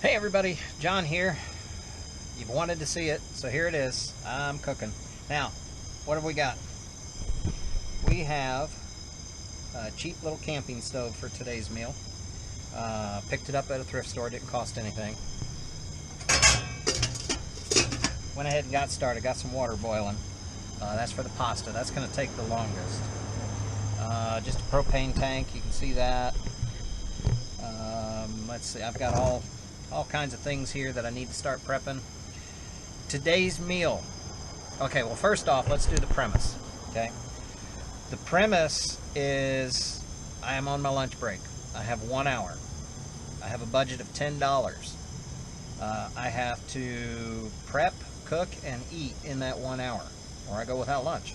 Hey everybody, John here. You've wanted to see it, so here it is. I'm cooking. Now, what have we got? We have a cheap little camping stove for today's meal. Picked it up at a thrift store, didn't cost anything. Went ahead and got started, got some water boiling. That's for the pasta, that's going to take the longest. Just a propane tank, you can see that. Let's see, I've got all kinds of things here that I need to start prepping. Today's meal. Okay, well first off, let's do the premise, okay? The premise is I am on my lunch break. I have 1 hour. I have a budget of $10. I have to prep, cook, and eat in that 1 hour, or I go without lunch.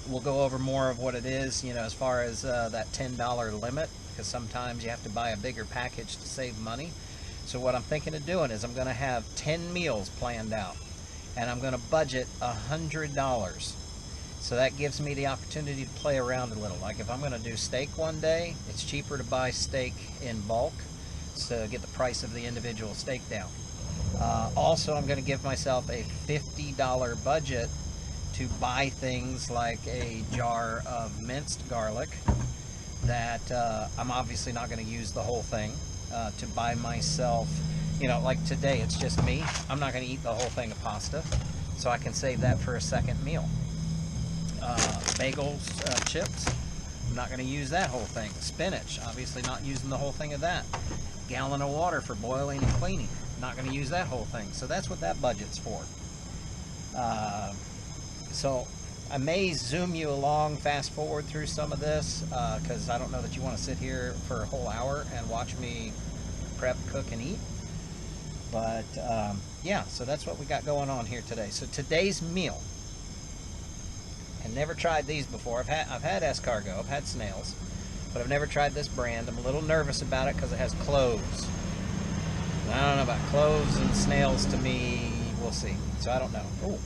We'll go over more of what it is, you know, as far as that $10 limit, because sometimes you have to buy a bigger package to save money. So what I'm thinking of doing is I'm going to have 10 meals planned out, and I'm going to budget $100. So that gives me the opportunity to play around a little. Like if I'm going to do steak one day, it's cheaper to buy steak in bulk to get the price of the individual steak down. Also, I'm going to give myself a $50 budget to buy things like a jar of minced garlic that I'm obviously not going to use the whole thing. To buy myself, you know, like today it's just me. I'm not going to eat the whole thing of pasta, so I can save that for a second meal. Bagels, chips, I'm not going to use that whole thing. Spinach, obviously not using the whole thing of that. Gallon of water for boiling and cleaning, not going to use that whole thing. So that's what that budget's for. So I may zoom you along, fast forward through some of this, because I don't know that you want to sit here for a whole hour and watch me prep, cook, and eat. But yeah, so that's what we got going on here today. So today's meal, I never tried these before. I've had Escargot, I've had SNAILS, but I've never tried this brand. I'm a little nervous about it because it has cloves. I don't know about cloves and snails. To me, we'll see. So I don't know. Oh,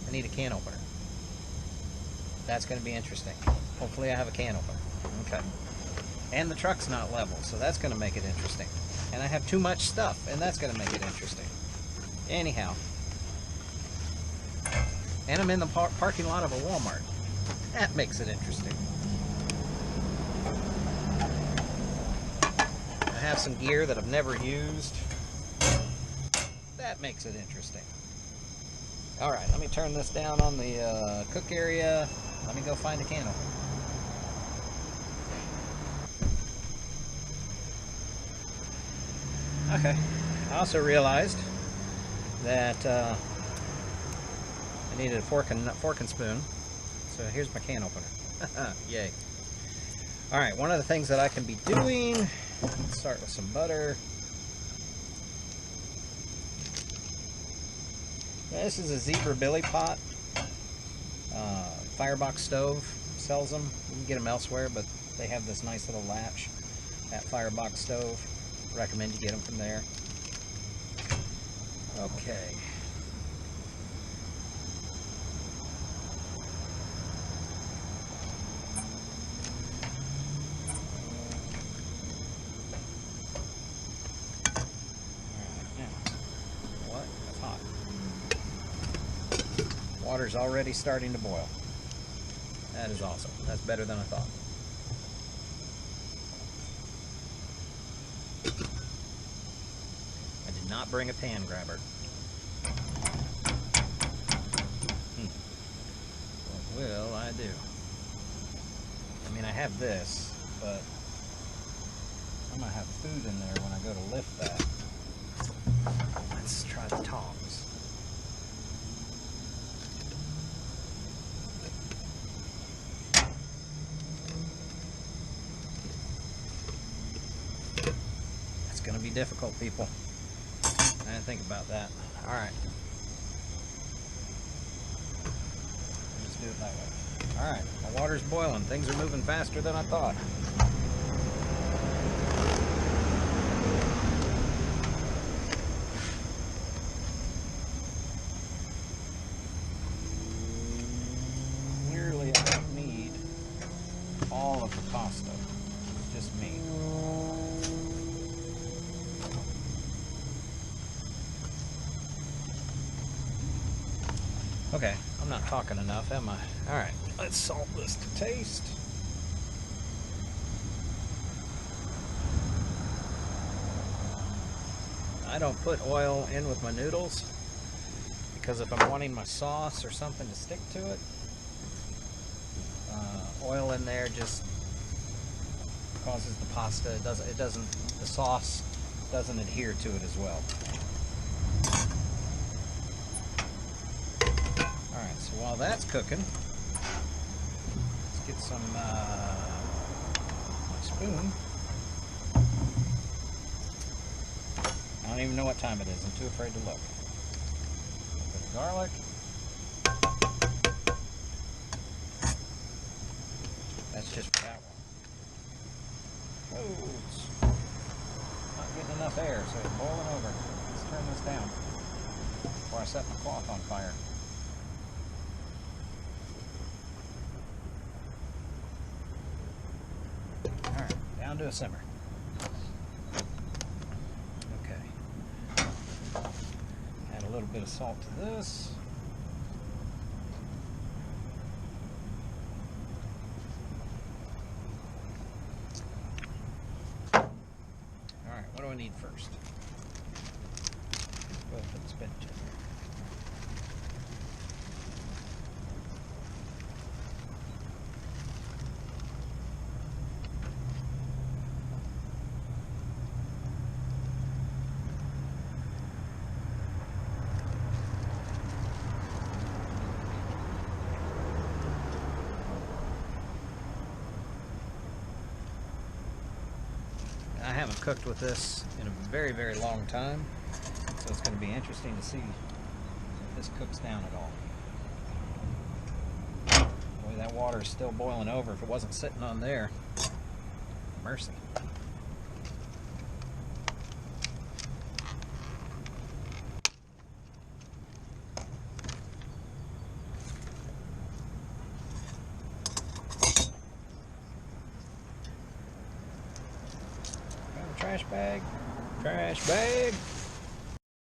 I need a can opener. That's going to be interesting. Hopefully I have a can opener. Okay. And the truck's not level, so that's going to make it interesting. And I have too much stuff, and that's going to make it interesting. Anyhow. And I'm in the parking lot of a Walmart. That makes it interesting. I have some gear that I've never used. That makes it interesting. Alright, let me turn this down on the cook area. Let me go find a can opener. Okay, I also realized that I needed a fork and spoon. So here's my can opener. Yay. Alright, one of the things that I can be doing, let's start with some butter. This is a zebra billy pot. Firebox stove sells them. You can get them elsewhere, but they have this nice little latch at Firebox stove. Recommend you get them from there. Okay. Water's already starting to boil. That is awesome. That's better than I thought. I did not bring a pan grabber. What will I do? I mean, I have this, but I'm gonna have food in there when I go to lift that. Let's try the tongs. Gonna be difficult, people. I didn't think about that. Alright. Just do it that way. Alright, my water's boiling. Things are moving faster than I thought. Clearly I don't need all of the pasta. It's just me. Okay, I'm not talking enough, am I? Alright, let's salt this to taste. I don't put oil in with my noodles because if I'm wanting my sauce or something to stick to it, oil in there just causes the pasta, the sauce doesn't adhere to it as well. Alright, so while that's cooking, let's get some my spoon. I don't even know what time it is. I'm too afraid to look. A bit of garlic. That's just for that one. Whoa, it's not getting enough air, so it's boiling over. Let's turn this down before I set my cloth on fire. Alright, down to a simmer. A little bit of salt to this. Alright, what do I need first? Go ahead and put the spinach in there. I haven't cooked with this in a very, very long time, so it's going to be interesting to see if this cooks down at all. Boy, that water is still boiling over. If it wasn't sitting on there, mercy. Trash bag, trash bag.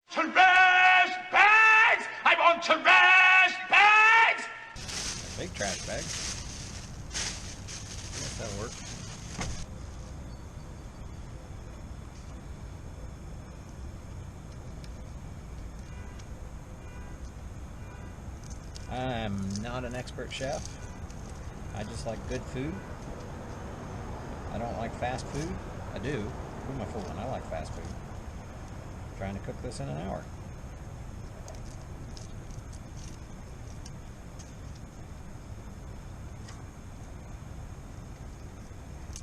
Trash bags! I want trash bags! A big trash bag. Guess that'll work. I'm not an expert chef. I just like good food. I don't like fast food. I do. Who am I fooling? I like fast food. I'm trying to cook this in an hour.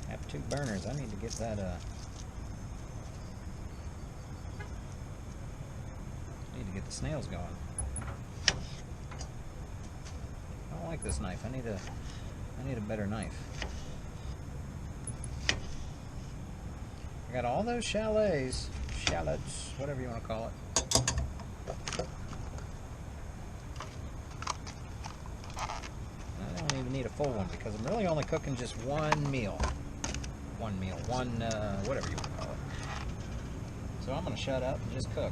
I have 2 burners. I need to get that need to get the snails going. I don't like this knife. I need a better knife. I got all those shallots, whatever you want to call it. I don't even need a full one because I'm really only cooking just one meal. Whatever you want to call it. So I'm going to shut up and just cook.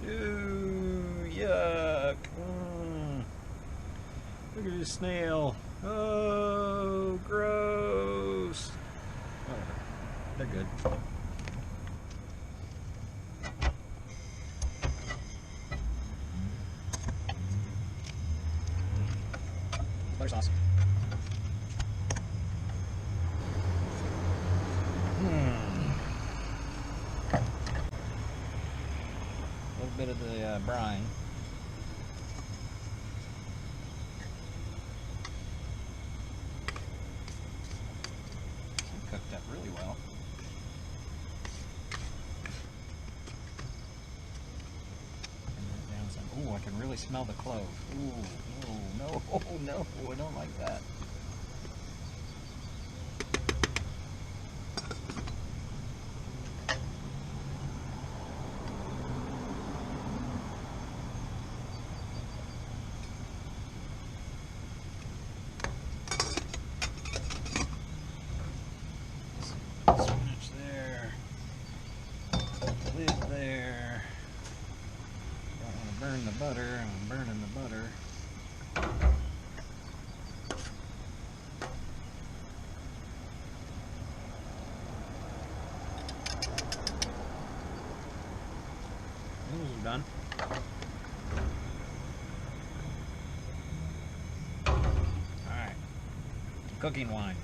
Ooh, yuck. Look at this snail. Oh, gross. Whatever. They're good. Soy sauce. A little bit of the brine. I can really smell the clove. Ooh, no, no, I don't like that. Spinach there. Lid there. Don't want to burn the butter. I'm burning the butter. Those are done. Alright. Cooking wine.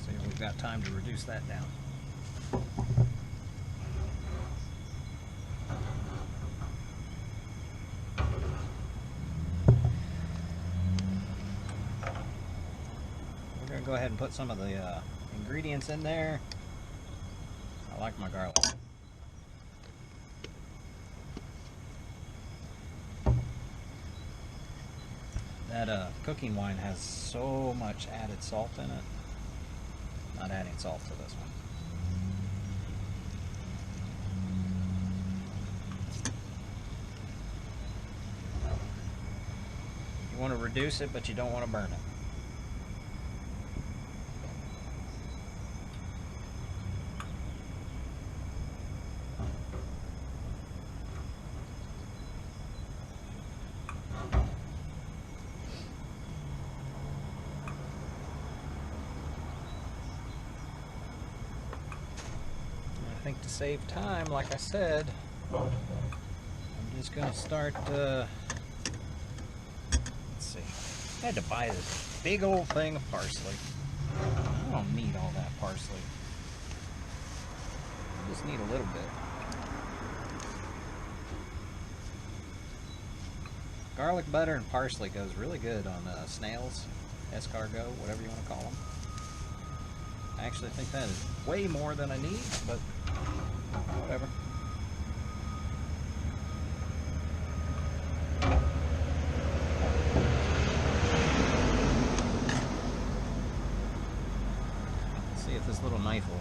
See if we've got time to reduce that down. We're going to go ahead and put some of the ingredients in there. I like my garlic. That cooking wine has so much added salt in it. Not adding salt to this one. You want to reduce it, but you don't want to burn it. I think to save time, like I said, I'm just going to start, let's see, I had to buy this big old thing of parsley. I don't need all that parsley. I just need a little bit. Garlic butter and parsley goes really good on snails, escargot, whatever you want to call them. I actually think that is way more than I need, but whatever. Let's see if this little knife will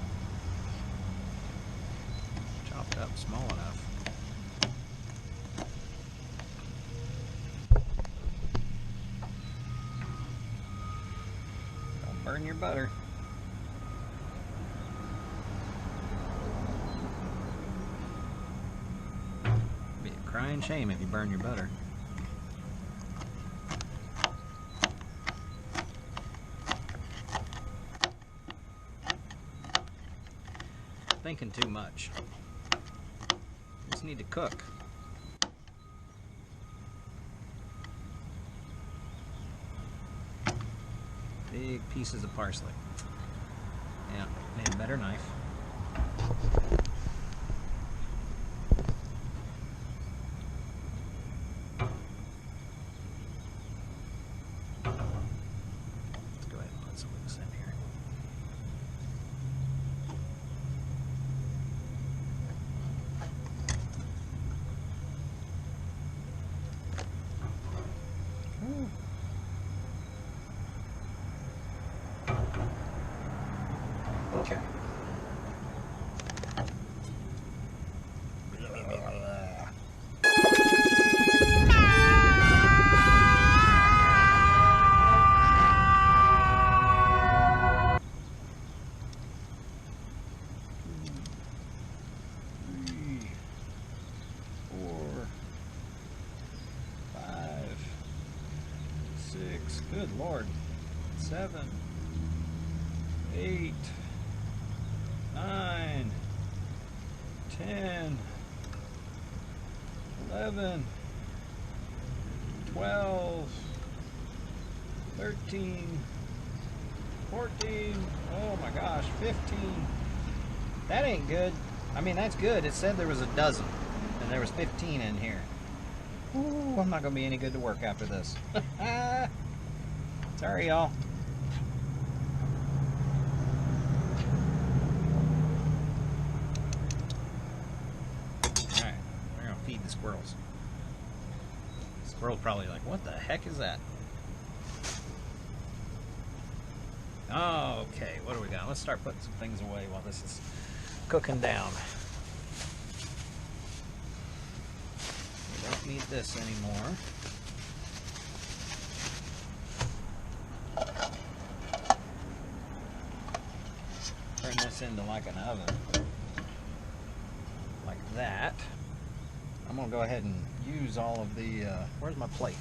chop it up small enough. Don't burn your butter. Crying shame if you burn your butter. Thinking too much. Just need to cook. Big pieces of parsley. Yeah, made a better knife. Okay. Good Lord. 7, 8, 9, 10, 11, 12, 13, 14, oh my gosh, 15. That ain't good. I mean, that's good. It said there was a dozen, and there was 15 in here. Ooh, I'm not going to be any good to work after this. Sorry, y'all. squirrels. Squirrel's probably like, what the heck is that? Oh, okay, what do we got? Let's start putting some things away while this is cooking down. We don't need this anymore. Turn this into like an oven. Like that. I'm going to go ahead and use all of the, where's my plate?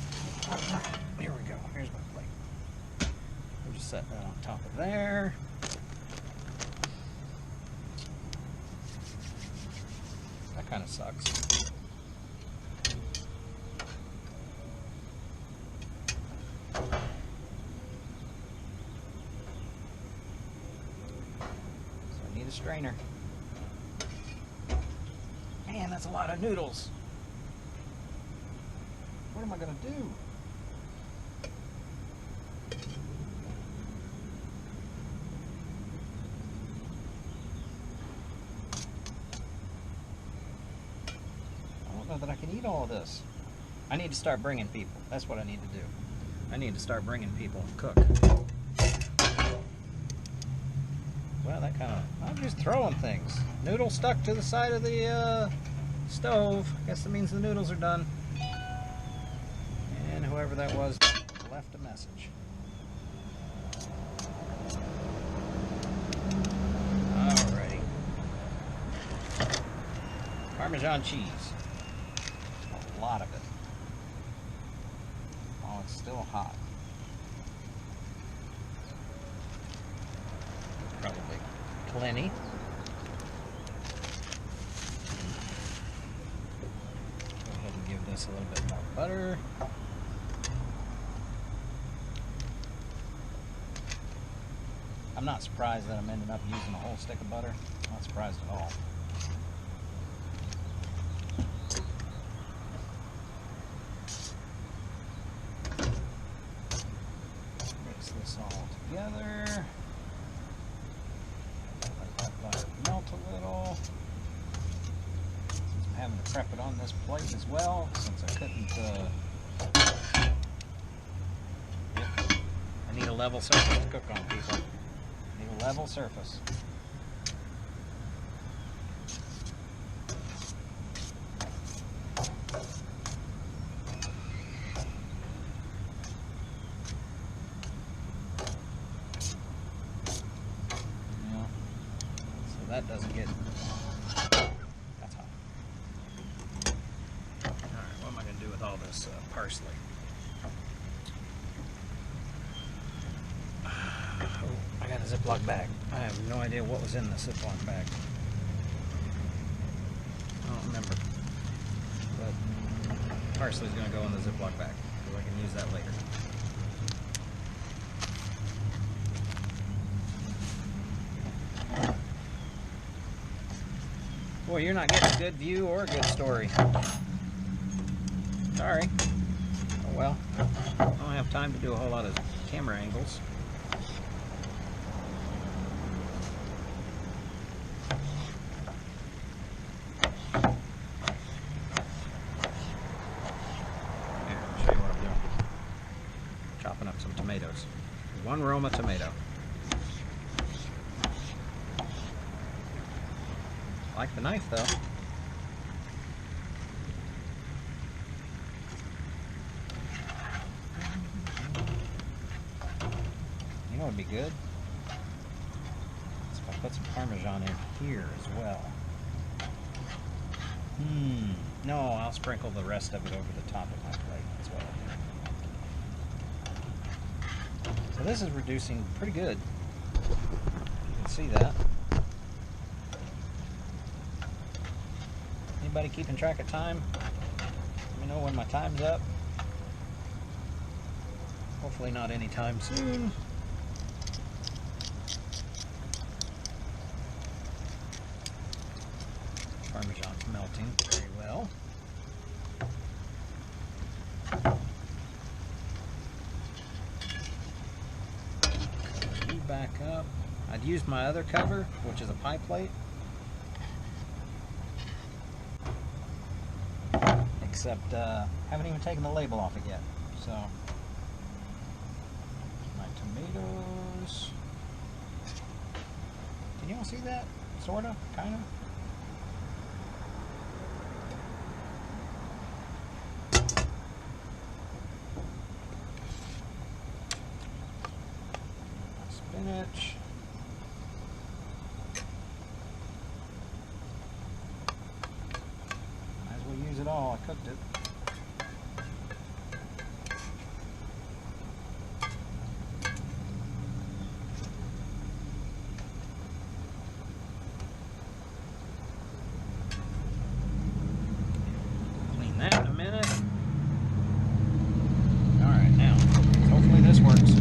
Here we go, here's my plate. We'll just set that on top of there. That kind of sucks. So I need a strainer. Man, that's a lot of noodles. What am I gonna do? I don't know that I can eat all of this. I need to start bringing people. That's what I need to do. I need to start bringing people and cook. Well, that kind of... I'm just throwing things. Noodle stuck to the side of the stove. Guess that means the noodles are done. And whoever that was left a message. Alrighty. Parmesan cheese. A lot of it. Oh, it's still hot. Probably plenty. Go ahead and give this a little bit more butter. I'm not surprised that I'm ending up using a whole stick of butter. Not surprised at all. Mix this all together. Let that butter melt a little. Since I'm having to prep it on this plate as well, since I couldn't I need a level surface to cook on, people. I need a level surface. That doesn't get... That's hot. Alright, what am I going to do with all this parsley? Oh, I got a Ziploc bag. I have no idea what was in the Ziploc bag. I don't remember. But parsley's going to go in the Ziploc bag, so I can use that later. Boy, you're not getting a good view or a good story. Sorry. Oh well. I don't have time to do a whole lot of camera angles. Here, I'll show you what I'm doing. Chopping up some tomatoes. One Roma tomato. I like the knife though. You know what would be good? Is if I put some Parmesan in here as well. No, I'll sprinkle the rest of it over the top of my plate. That's what I'll do. So this is reducing pretty good. You can see that. Anybody keeping track of time? Let me know when my time's up. Hopefully not anytime soon. Parmesan's melting very well. Cover you back up. I'd use my other cover, which is a pie plate. except haven't even taken the label off it yet. So, my tomatoes. Can you all see that? Sorta, kinda. Spinach. Might as well use it all. I cooked it. Clean that in a minute. Alright, now, hopefully this works.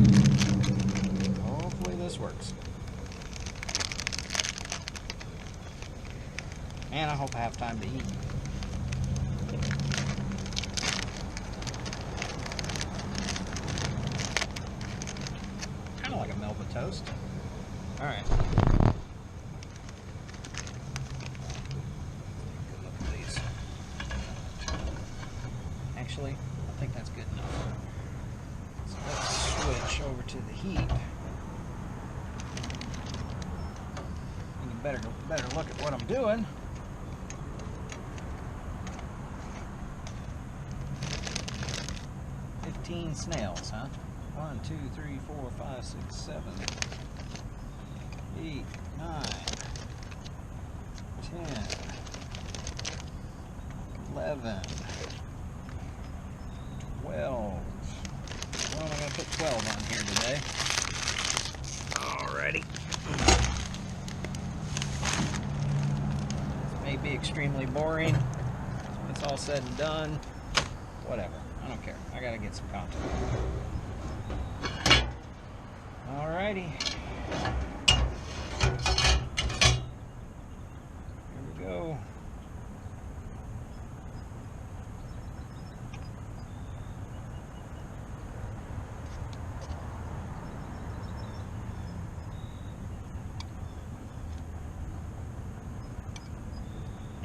Hopefully this works. And I hope I have time to eat. Kind of like a melba toast. Alright. Good look at these. Actually, I think that's good enough. So let's switch over to the heat. And you better look at what I'm doing. Snails, huh? 1, 2, 3, 4, 5, 6, 7, 8, 9, 10, 11, 12. Well, I'm going to put 12 on here today. Alrighty. This may be extremely boring. When it's all said and done, whatever. I don't care. I gotta get some content. Alrighty. Here we go.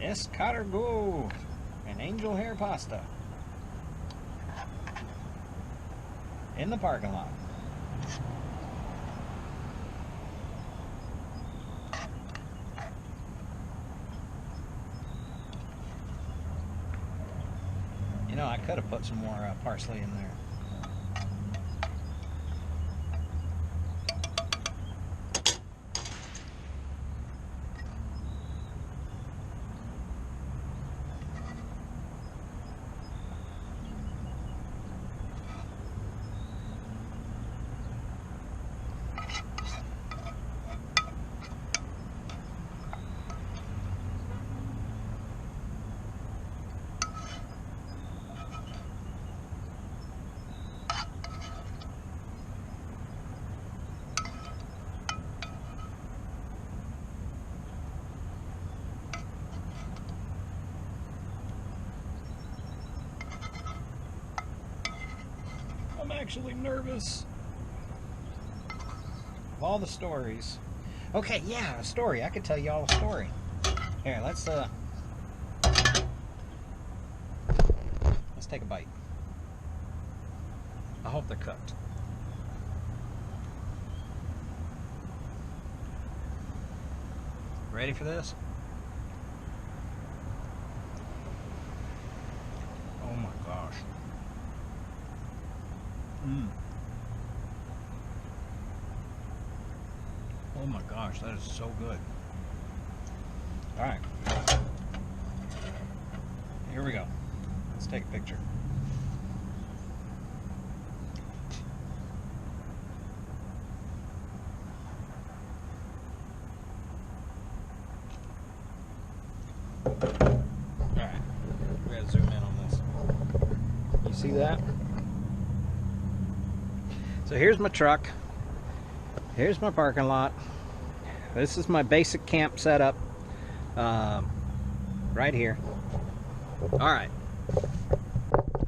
Escargot and angel hair pasta. In the parking lot. You know, I could have put some more parsley in there. I'm actually nervous. Of all the stories. Okay, yeah, a story. I could tell you all a story. Here, let's take a bite. I hope they're cooked. Ready for this? Oh my gosh. Oh my gosh, that is so good. Alright. Here we go. Let's take a picture. Alright. We gotta zoom in on this. You see that? So here's my truck. Here's my parking lot. This is my basic camp setup. Right here. Alright.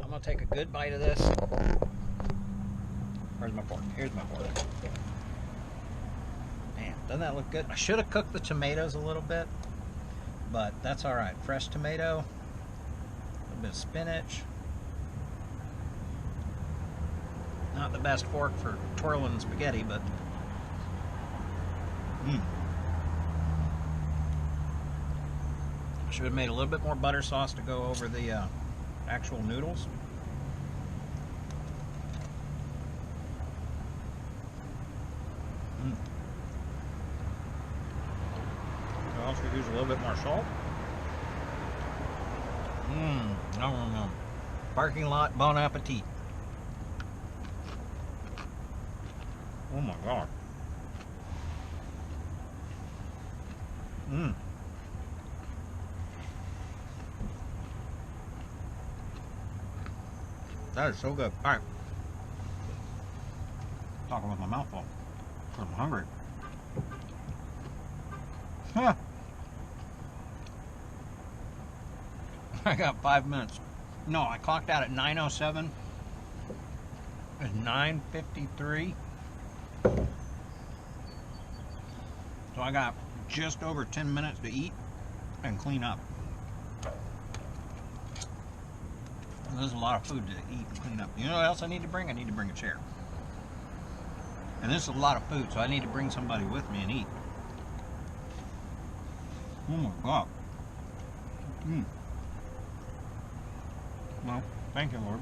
I'm gonna take a good bite of this. Where's my fork? Here's my fork. Man, doesn't that look good? I should have cooked the tomatoes a little bit, but that's alright. Fresh tomato, little bit of spinach. Not the best fork for twirling spaghetti, but should have made a little bit more butter sauce to go over the actual noodles. I also use a little bit more salt. No. Parking lot Bon Appetit. Oh my god. That is so good. Alright. Talking with my mouth full. I'm hungry. Huh. I got 5 minutes. No, I clocked out at 9:07. It's 9:53. So I got just over 10 minutes to eat and clean up. There's a lot of food to eat and clean up. You know what else I need to bring? I need to bring a chair. And this is a lot of food, so I need to bring somebody with me and eat. Oh my god. Well, thank you, Lord.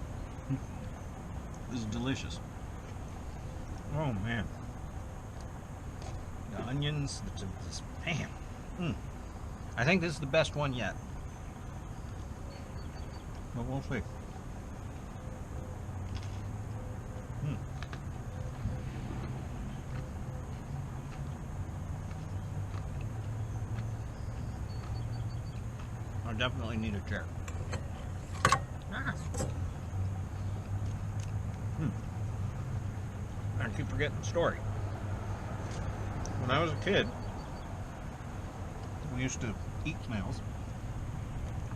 This is delicious. Oh man. The onions, this man. I think this is the best one yet. But we'll see. I definitely need a chair. I keep forgetting the story. When I was a kid, we used to eat snails.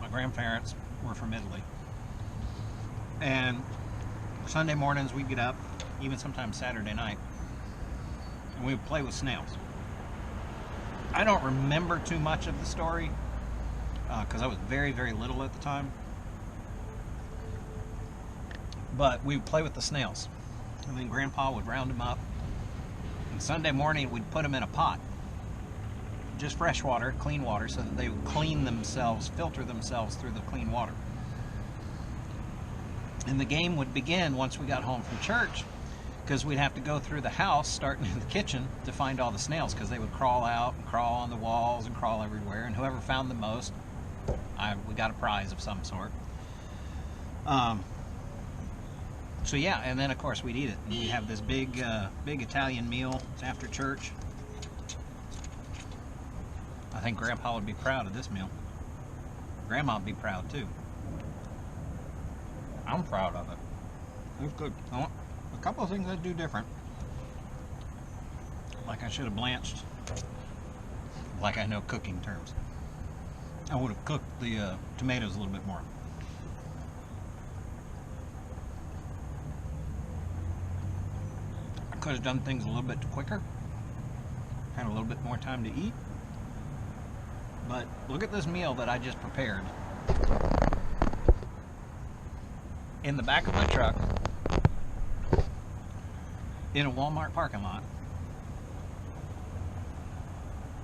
My grandparents were from Italy. And Sunday mornings we'd get up, even sometimes Saturday night, and we would play with snails. I don't remember too much of the story because I was very, very little at the time. But we would play with the snails. And then Grandpa would round them up. And Sunday morning we'd put them in a pot. Just fresh water, clean water, so that they would clean themselves, filter themselves through the clean water. And the game would begin once we got home from church, because we'd have to go through the house, starting in the kitchen, to find all the snails, because they would crawl out and crawl on the walls and crawl everywhere, and whoever found the most, we got a prize of some sort. So yeah, and then of course we'd eat it. And we'd have this big Italian meal. It's after church. I think Grandpa would be proud of this meal. Grandma would be proud too. I'm proud of it. It was good. A couple of things I'd do different. Like I should have blanched. Like I know cooking terms. I would have cooked the tomatoes a little bit more. I could have done things a little bit quicker. Had a little bit more time to eat. But look at this meal that I just prepared. In the back of my truck, in a Walmart parking lot.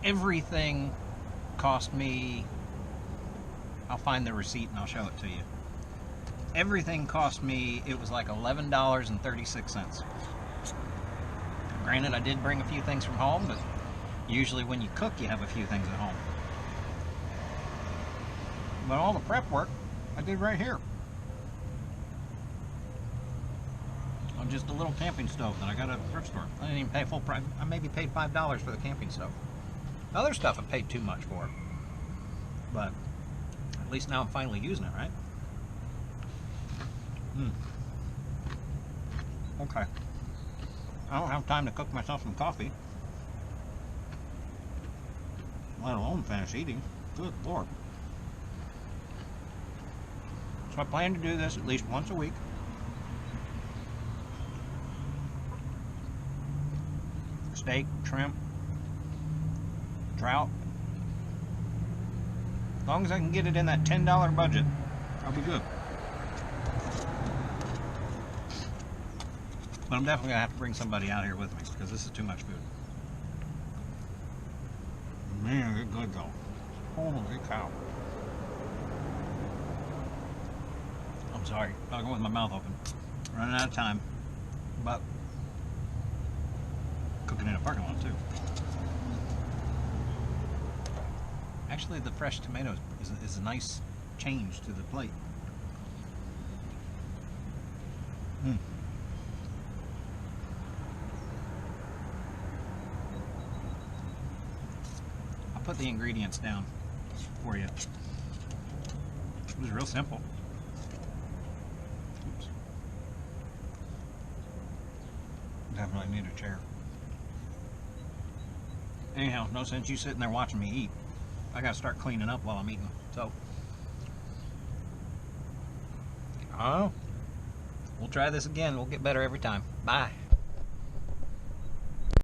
Everything cost me, I'll find the receipt and I'll show it to you. Everything cost me, it was like $11.36. Granted, I did bring a few things from home, but usually when you cook, you have a few things at home. But all the prep work, I did right here. On just a little camping stove that I got at a thrift store. I didn't even pay full price. I maybe paid $5 for the camping stove. Other stuff I paid too much for. But at least now I'm finally using it, right? Okay. I don't have time to cook myself some coffee. Let alone finish eating. Good Lord. So I plan to do this at least once a week. Steak, shrimp, trout. As long as I can get it in that $10 budget, I'll be good. But I'm definitely gonna have to bring somebody out here with me because this is too much food. Man, it's good though. Holy cow. I'm sorry, talking with my mouth open. Running out of time, but cooking in a parking lot too. Actually, the fresh tomatoes is a nice change to the plate. I'll put the ingredients down for you. It was real simple. Oops. Definitely need a chair. Anyhow, no sense you sitting there watching me eat. I gotta start cleaning up while I'm eating. So, I don't know. We'll try this again. We'll get better every time. Bye.